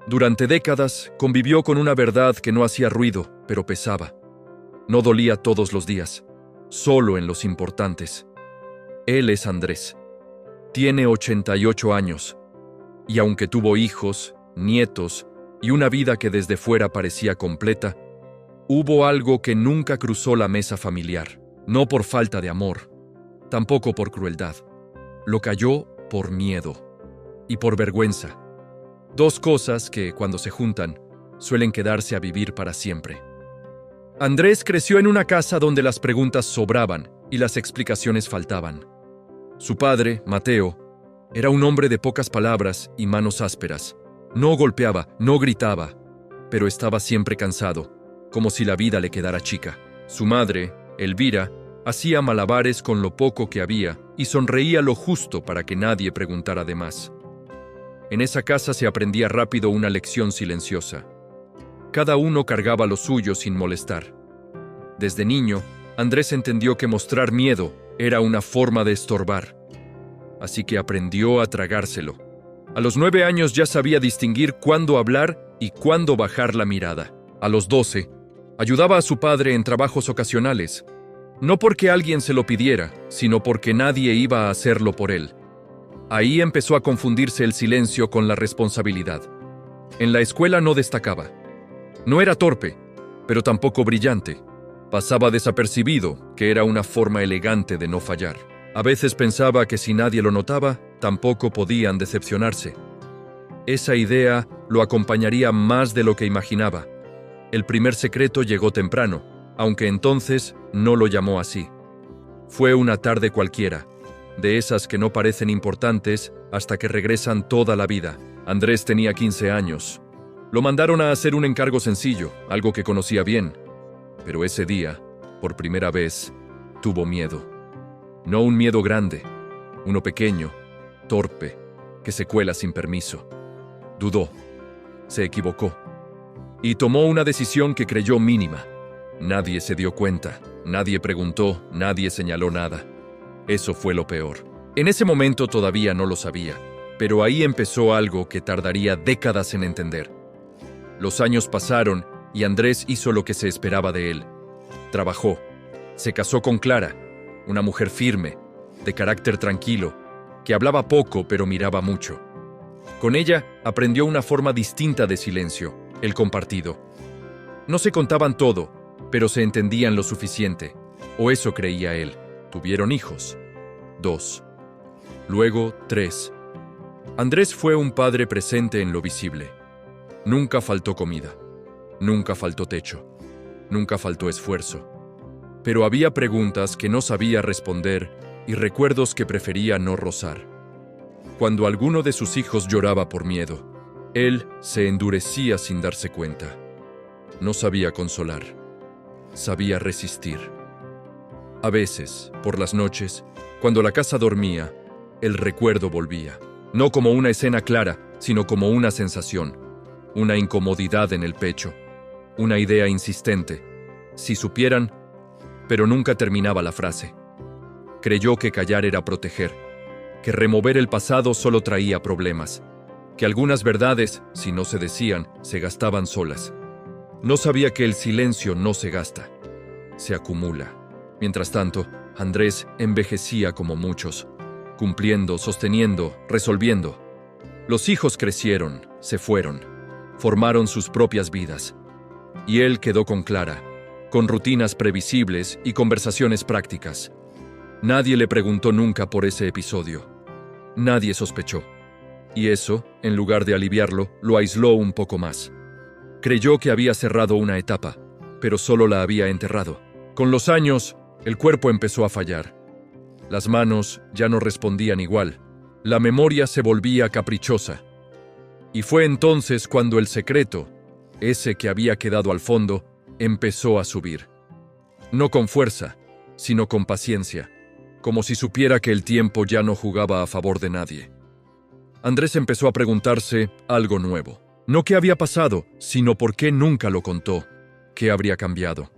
Durante décadas convivió con una verdad que no hacía ruido, pero pesaba. No dolía todos los días, solo en los importantes. Él es Andrés. Tiene 88 años, y aunque tuvo hijos, nietos y una vida que desde fuera parecía completa, hubo algo que nunca cruzó la mesa familiar, no por falta de amor, tampoco por crueldad. Lo cayó por miedo y por vergüenza. Dos cosas que, cuando se juntan, suelen quedarse a vivir para siempre. Andrés creció en una casa donde las preguntas sobraban y las explicaciones faltaban. Su padre, Mateo, era un hombre de pocas palabras y manos ásperas. No golpeaba, no gritaba, pero estaba siempre cansado, como si la vida le quedara chica. Su madre, Elvira, hacía malabares con lo poco que había y sonreía lo justo para que nadie preguntara de más. En esa casa se aprendía rápido una lección silenciosa. Cada uno cargaba lo suyo sin molestar. Desde niño, Andrés entendió que mostrar miedo era una forma de estorbar. Así que aprendió a tragárselo. A los 9 años ya sabía distinguir cuándo hablar y cuándo bajar la mirada. A los 12, ayudaba a su padre en trabajos ocasionales, no porque alguien se lo pidiera, sino porque nadie iba a hacerlo por él. Ahí empezó a confundirse el silencio con la responsabilidad. En la escuela no destacaba. No era torpe, pero tampoco brillante. Pasaba desapercibido, que era una forma elegante de no fallar. A veces pensaba que si nadie lo notaba, tampoco podían decepcionarse. Esa idea lo acompañaría más de lo que imaginaba. El primer secreto llegó temprano, aunque entonces no lo llamó así. Fue una tarde cualquiera, de esas que no parecen importantes hasta que regresan toda la vida. Andrés tenía 15 años. Lo mandaron a hacer un encargo sencillo, algo que conocía bien. Pero ese día, por primera vez, tuvo miedo. No un miedo grande, uno pequeño, torpe, que se cuela sin permiso. Dudó, se equivocó y tomó una decisión que creyó mínima. Nadie se dio cuenta, nadie preguntó, nadie señaló nada. Eso fue lo peor. En ese momento todavía no lo sabía, pero ahí empezó algo que tardaría décadas en entender. Los años pasaron y Andrés hizo lo que se esperaba de él. Trabajó, se casó con Clara, una mujer firme, de carácter tranquilo, que hablaba poco pero miraba mucho. Con ella aprendió una forma distinta de silencio, el compartido. No se contaban todo, pero se entendían lo suficiente, o eso creía él. Tuvieron hijos. 2. Luego 3. Andrés fue un padre presente en lo visible. Nunca faltó comida. Nunca faltó techo. Nunca faltó esfuerzo. Pero había preguntas que no sabía responder y recuerdos que prefería no rozar. Cuando alguno de sus hijos lloraba por miedo, él se endurecía sin darse cuenta. No sabía consolar. Sabía resistir. A veces, por las noches, cuando la casa dormía, el recuerdo volvía. No como una escena clara, sino como una sensación. Una incomodidad en el pecho. Una idea insistente. Si supieran, pero nunca terminaba la frase. Creyó que callar era proteger, que remover el pasado solo traía problemas, que algunas verdades, si no se decían, se gastaban solas. No sabía que el silencio no se gasta, se acumula. Mientras tanto, Andrés envejecía como muchos, cumpliendo, sosteniendo, resolviendo. Los hijos crecieron, se fueron, formaron sus propias vidas. Y él quedó con Clara, con rutinas previsibles y conversaciones prácticas. Nadie le preguntó nunca por ese episodio. Nadie sospechó. Y eso, en lugar de aliviarlo, lo aisló un poco más. Creyó que había cerrado una etapa, pero solo la había enterrado. Con los años, el cuerpo empezó a fallar. Las manos ya no respondían igual. La memoria se volvía caprichosa. Y fue entonces cuando el secreto, ese que había quedado al fondo, empezó a subir. No con fuerza, sino con paciencia, como si supiera que el tiempo ya no jugaba a favor de nadie. Andrés empezó a preguntarse algo nuevo. No qué había pasado, sino por qué nunca lo contó. ¿Qué habría cambiado?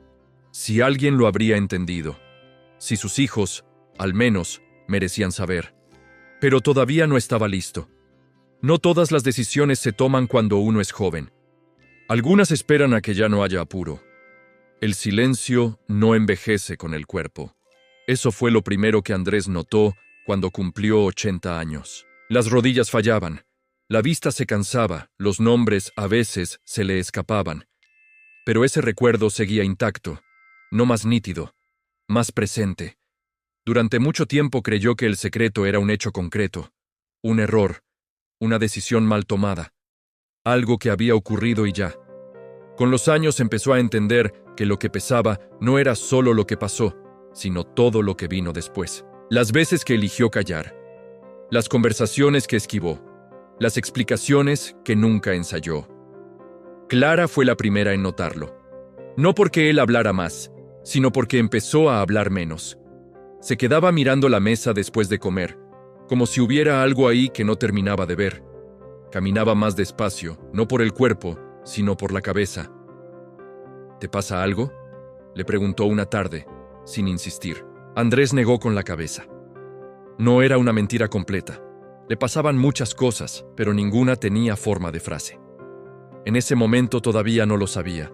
Si alguien lo habría entendido. Si sus hijos, al menos, merecían saber. Pero todavía no estaba listo. No todas las decisiones se toman cuando uno es joven. Algunas esperan a que ya no haya apuro. El silencio no envejece con el cuerpo. Eso fue lo primero que Andrés notó cuando cumplió 80 años. Las rodillas fallaban, la vista se cansaba, los nombres a veces se le escapaban. Pero ese recuerdo seguía intacto, no más nítido, más presente. Durante mucho tiempo creyó que el secreto era un hecho concreto, un error, una decisión mal tomada, algo que había ocurrido y ya. Con los años empezó a entender que lo que pesaba no era solo lo que pasó, sino todo lo que vino después. Las veces que eligió callar, las conversaciones que esquivó, las explicaciones que nunca ensayó. Clara fue la primera en notarlo. No porque él hablara más, sino porque empezó a hablar menos. Se quedaba mirando la mesa después de comer, como si hubiera algo ahí que no terminaba de ver. Caminaba más despacio, no por el cuerpo, sino por la cabeza. ¿Te pasa algo?, le preguntó una tarde, sin insistir. Andrés negó con la cabeza. No era una mentira completa. Le pasaban muchas cosas, pero ninguna tenía forma de frase. En ese momento todavía no lo sabía,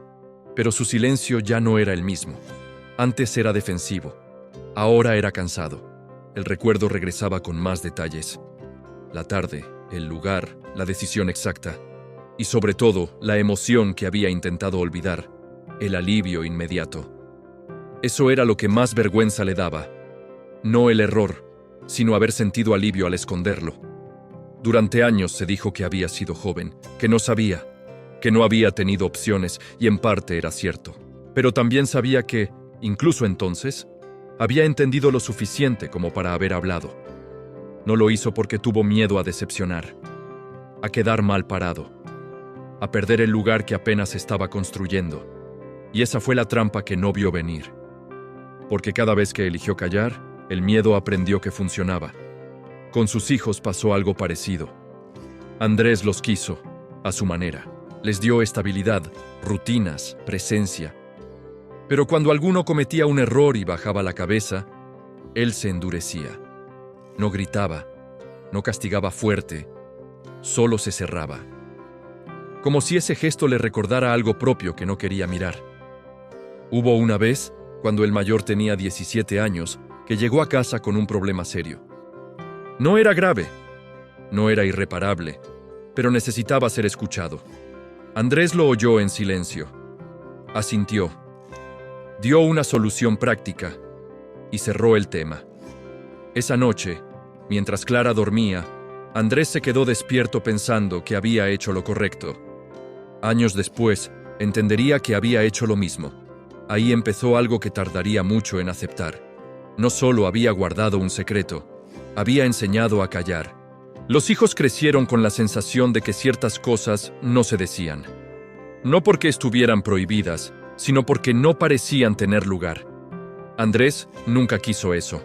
pero su silencio ya no era el mismo. Antes era defensivo, ahora era cansado. El recuerdo regresaba con más detalles. La tarde, el lugar, la decisión exacta y sobre todo la emoción que había intentado olvidar, el alivio inmediato. Eso era lo que más vergüenza le daba. No el error, sino haber sentido alivio al esconderlo. Durante años se dijo que había sido joven, que no sabía, que no había tenido opciones, y en parte era cierto. Pero también sabía que, incluso entonces, había entendido lo suficiente como para haber hablado. No lo hizo porque tuvo miedo a decepcionar, a quedar mal parado, a perder el lugar que apenas estaba construyendo. Y esa fue la trampa que no vio venir. Porque cada vez que eligió callar, el miedo aprendió que funcionaba. Con sus hijos pasó algo parecido. Andrés los quiso, a su manera. Les dio estabilidad, rutinas, presencia. Pero cuando alguno cometía un error y bajaba la cabeza, él se endurecía. No gritaba, no castigaba fuerte, solo se cerraba. Como si ese gesto le recordara algo propio que no quería mirar. Hubo una vez, cuando el mayor tenía 17 años, que llegó a casa con un problema serio. No era grave, no era irreparable, pero necesitaba ser escuchado. Andrés lo oyó en silencio. Asintió. Dio una solución práctica y cerró el tema. Esa noche, mientras Clara dormía, Andrés se quedó despierto pensando que había hecho lo correcto. Años después, entendería que había hecho lo mismo. Ahí empezó algo que tardaría mucho en aceptar. No solo había guardado un secreto, había enseñado a callar. Los hijos crecieron con la sensación de que ciertas cosas no se decían. No porque estuvieran prohibidas, sino porque no parecían tener lugar. Andrés nunca quiso eso.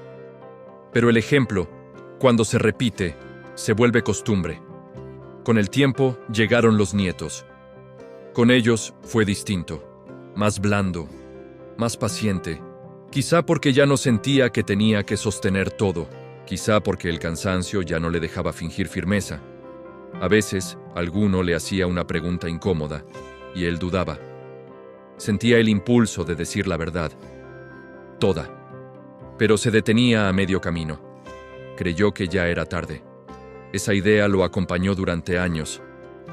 Pero el ejemplo, cuando se repite, se vuelve costumbre. Con el tiempo llegaron los nietos. Con ellos fue distinto, más blando, más paciente, quizá porque ya no sentía que tenía que sostener todo, quizá porque el cansancio ya no le dejaba fingir firmeza. A veces, alguno le hacía una pregunta incómoda, y él dudaba. Sentía el impulso de decir la verdad, toda, pero se detenía a medio camino. Creyó que ya era tarde. Esa idea lo acompañó durante años.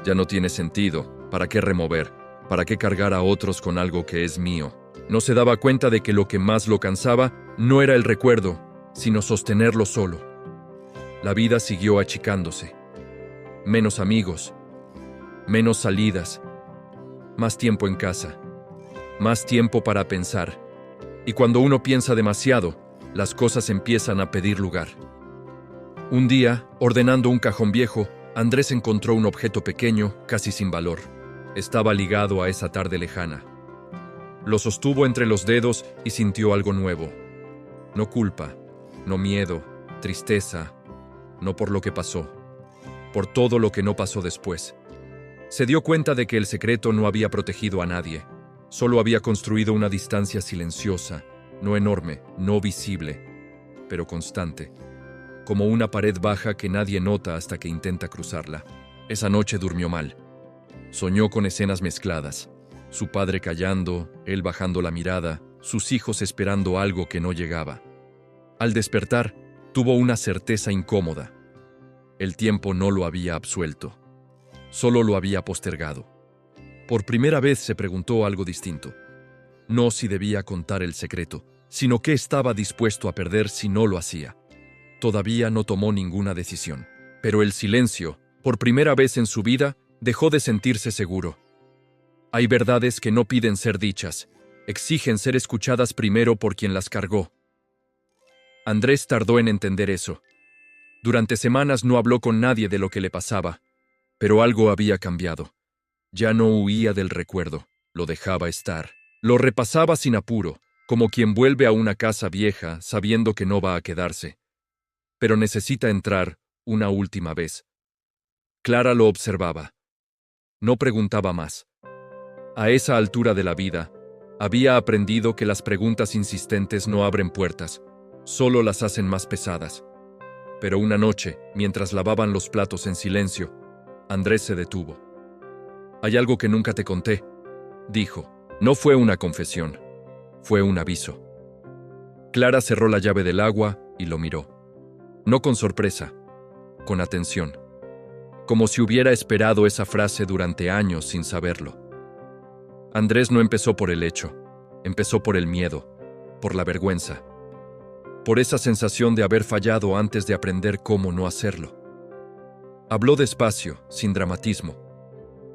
Ya no tiene sentido, ¿para qué remover? ¿Para qué cargar a otros con algo que es mío? No se daba cuenta de que lo que más lo cansaba no era el recuerdo, sino sostenerlo solo. La vida siguió achicándose. Menos amigos, menos salidas, más tiempo en casa, más tiempo para pensar. Y cuando uno piensa demasiado, las cosas empiezan a pedir lugar. Un día, ordenando un cajón viejo, Andrés encontró un objeto pequeño, casi sin valor. Estaba ligado a esa tarde lejana. Lo sostuvo entre los dedos y sintió algo nuevo. No culpa, no miedo, tristeza, no por lo que pasó, por todo lo que no pasó después. Se dio cuenta de que el secreto no había protegido a nadie, solo había construido una distancia silenciosa, no enorme, no visible, pero constante, como una pared baja que nadie nota hasta que intenta cruzarla. Esa noche durmió mal. Soñó con escenas mezcladas. Su padre callando, él bajando la mirada, sus hijos esperando algo que no llegaba. Al despertar, tuvo una certeza incómoda. El tiempo no lo había absuelto. Solo lo había postergado. Por primera vez se preguntó algo distinto. No si debía contar el secreto, sino qué estaba dispuesto a perder si no lo hacía. Todavía no tomó ninguna decisión. Pero el silencio, por primera vez en su vida, dejó de sentirse seguro. Hay verdades que no piden ser dichas, exigen ser escuchadas primero por quien las cargó. Andrés tardó en entender eso. Durante semanas no habló con nadie de lo que le pasaba, pero algo había cambiado. Ya no huía del recuerdo, lo dejaba estar. Lo repasaba sin apuro, como quien vuelve a una casa vieja sabiendo que no va a quedarse. Pero necesita entrar una última vez. Clara lo observaba. No preguntaba más. A esa altura de la vida, había aprendido que las preguntas insistentes no abren puertas, solo las hacen más pesadas. Pero una noche, mientras lavaban los platos en silencio, Andrés se detuvo. «Hay algo que nunca te conté», dijo. No fue una confesión, fue un aviso. Clara cerró la llave del agua y lo miró. No con sorpresa, con atención. Como si hubiera esperado esa frase durante años sin saberlo. Andrés no empezó por el hecho, empezó por el miedo, por la vergüenza, por esa sensación de haber fallado antes de aprender cómo no hacerlo. Habló despacio, sin dramatismo,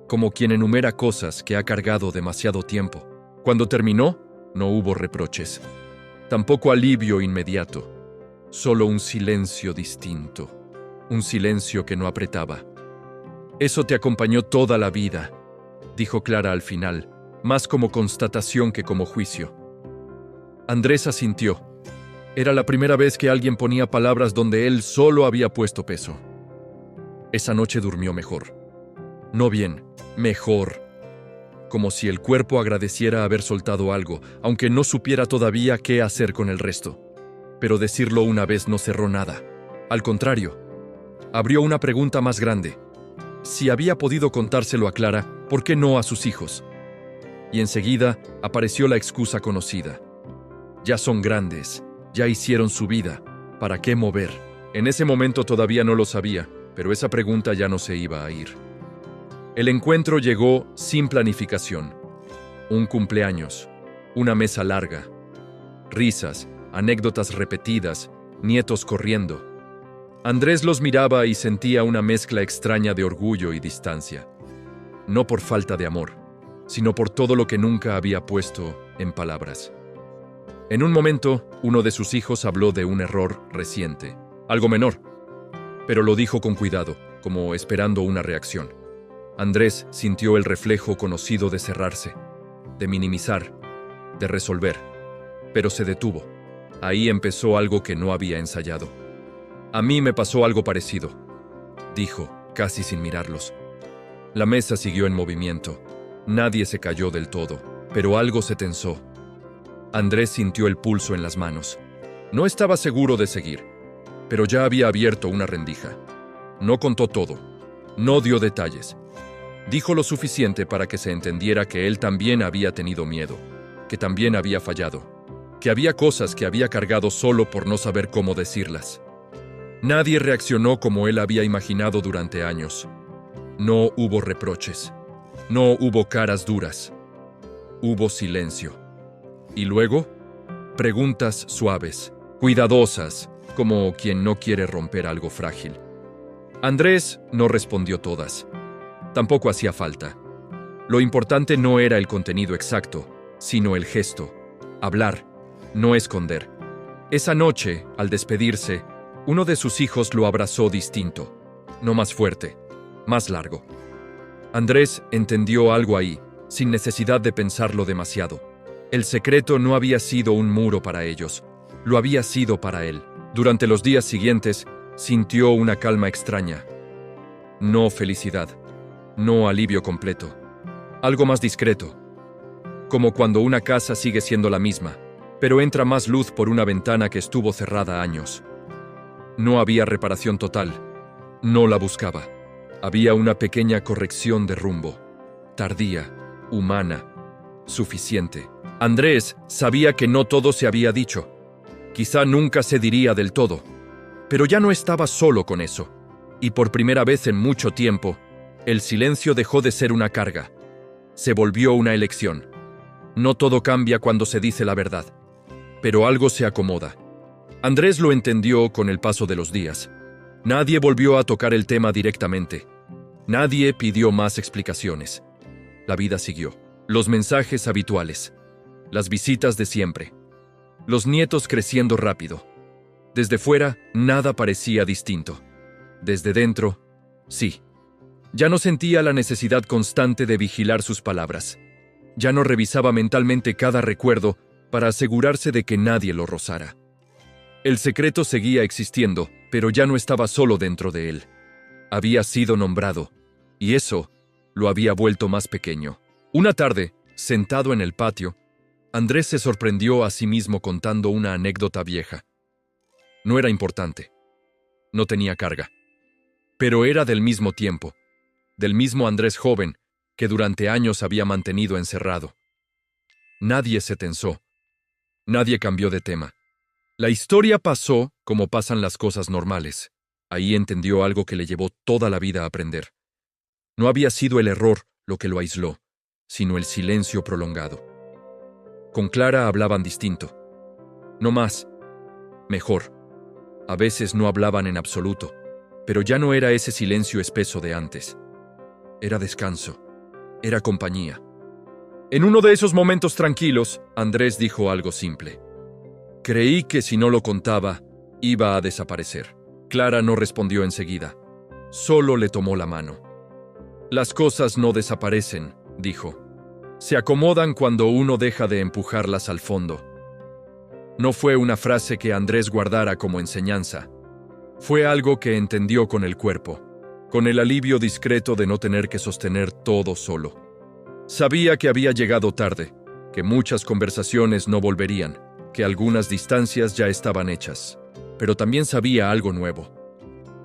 como quien enumera cosas que ha cargado demasiado tiempo. Cuando terminó, no hubo reproches, tampoco alivio inmediato, solo un silencio distinto, un silencio que no apretaba. «Eso te acompañó toda la vida», dijo Clara al final, más como constatación que como juicio. Andrés asintió. Era la primera vez que alguien ponía palabras donde él solo había puesto peso. Esa noche durmió mejor. No bien, mejor. Como si el cuerpo agradeciera haber soltado algo, aunque no supiera todavía qué hacer con el resto. Pero decirlo una vez no cerró nada. Al contrario, abrió una pregunta más grande. Si había podido contárselo a Clara, ¿por qué no a sus hijos? Y enseguida apareció la excusa conocida. Ya son grandes, ya hicieron su vida, ¿para qué mover? En ese momento todavía no lo sabía, pero esa pregunta ya no se iba a ir. El encuentro llegó sin planificación. Un cumpleaños, una mesa larga, risas, anécdotas repetidas, nietos corriendo. Andrés los miraba y sentía una mezcla extraña de orgullo y distancia. No por falta de amor, sino por todo lo que nunca había puesto en palabras. En un momento, uno de sus hijos habló de un error reciente, algo menor, pero lo dijo con cuidado, como esperando una reacción. Andrés sintió el reflejo conocido de cerrarse, de minimizar, de resolver, pero se detuvo. Ahí empezó algo que no había ensayado. «A mí me pasó algo parecido», dijo, casi sin mirarlos. La mesa siguió en movimiento. Nadie se cayó del todo, pero algo se tensó. Andrés sintió el pulso en las manos. No estaba seguro de seguir, pero ya había abierto una rendija. No contó todo, no dio detalles. Dijo lo suficiente para que se entendiera que él también había tenido miedo, que también había fallado, que había cosas que había cargado solo por no saber cómo decirlas. Nadie reaccionó como él había imaginado durante años. No hubo reproches. No hubo caras duras. Hubo silencio. Y luego, preguntas suaves, cuidadosas, como quien no quiere romper algo frágil. Andrés no respondió todas. Tampoco hacía falta. Lo importante no era el contenido exacto, sino el gesto. Hablar, no esconder. Esa noche, al despedirse, uno de sus hijos lo abrazó distinto, no más fuerte, más largo. Andrés entendió algo ahí, sin necesidad de pensarlo demasiado. El secreto no había sido un muro para ellos, lo había sido para él. Durante los días siguientes, sintió una calma extraña. No felicidad, no alivio completo, algo más discreto. Como cuando una casa sigue siendo la misma, pero entra más luz por una ventana que estuvo cerrada años. No había reparación total. No la buscaba. Había una pequeña corrección de rumbo, tardía, humana, suficiente. Andrés sabía que no todo se había dicho. Quizá nunca se diría del todo. Pero ya no estaba solo con eso. Y por primera vez en mucho tiempo, el silencio dejó de ser una carga. Se volvió una elección. No todo cambia cuando se dice la verdad. Pero algo se acomoda. Andrés lo entendió con el paso de los días. Nadie volvió a tocar el tema directamente. Nadie pidió más explicaciones. La vida siguió. Los mensajes habituales. Las visitas de siempre. Los nietos creciendo rápido. Desde fuera, nada parecía distinto. Desde dentro, sí. Ya no sentía la necesidad constante de vigilar sus palabras. Ya no revisaba mentalmente cada recuerdo para asegurarse de que nadie lo rozara. El secreto seguía existiendo, pero ya no estaba solo dentro de él. Había sido nombrado, y eso lo había vuelto más pequeño. Una tarde, sentado en el patio, Andrés se sorprendió a sí mismo contando una anécdota vieja. No era importante. No tenía carga. Pero era del mismo tiempo, del mismo Andrés joven que durante años había mantenido encerrado. Nadie se tensó. Nadie cambió de tema. La historia pasó como pasan las cosas normales. Ahí entendió algo que le llevó toda la vida a aprender. No había sido el error lo que lo aisló, sino el silencio prolongado. Con Clara hablaban distinto. No más. Mejor. A veces no hablaban en absoluto, pero ya no era ese silencio espeso de antes. Era descanso. Era compañía. En uno de esos momentos tranquilos, Andrés dijo algo simple. Creí que si no lo contaba, iba a desaparecer. Clara no respondió enseguida. Solo le tomó la mano. Las cosas no desaparecen, dijo. Se acomodan cuando uno deja de empujarlas al fondo. No fue una frase que Andrés guardara como enseñanza. Fue algo que entendió con el cuerpo, con el alivio discreto de no tener que sostener todo solo. Sabía que había llegado tarde, que muchas conversaciones no volverían, que algunas distancias ya estaban hechas, pero también sabía algo nuevo.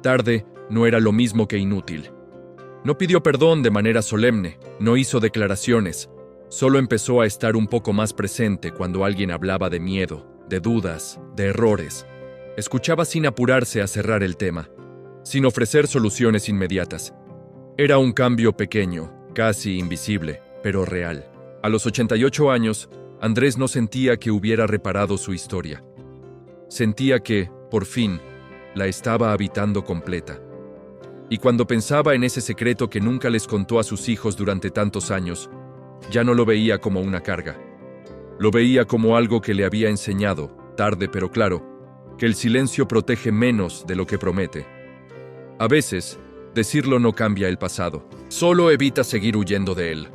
Tarde no era lo mismo que inútil. No pidió perdón de manera solemne, no hizo declaraciones, solo empezó a estar un poco más presente cuando alguien hablaba de miedo, de dudas, de errores. Escuchaba sin apurarse a cerrar el tema, sin ofrecer soluciones inmediatas. Era un cambio pequeño, casi invisible, pero real. A los 88 años, Andrés no sentía que hubiera reparado su historia. Sentía que, por fin, la estaba habitando completa. Y cuando pensaba en ese secreto que nunca les contó a sus hijos durante tantos años, ya no lo veía como una carga. Lo veía como algo que le había enseñado, tarde pero claro, que el silencio protege menos de lo que promete. A veces, decirlo no cambia el pasado, solo evita seguir huyendo de él.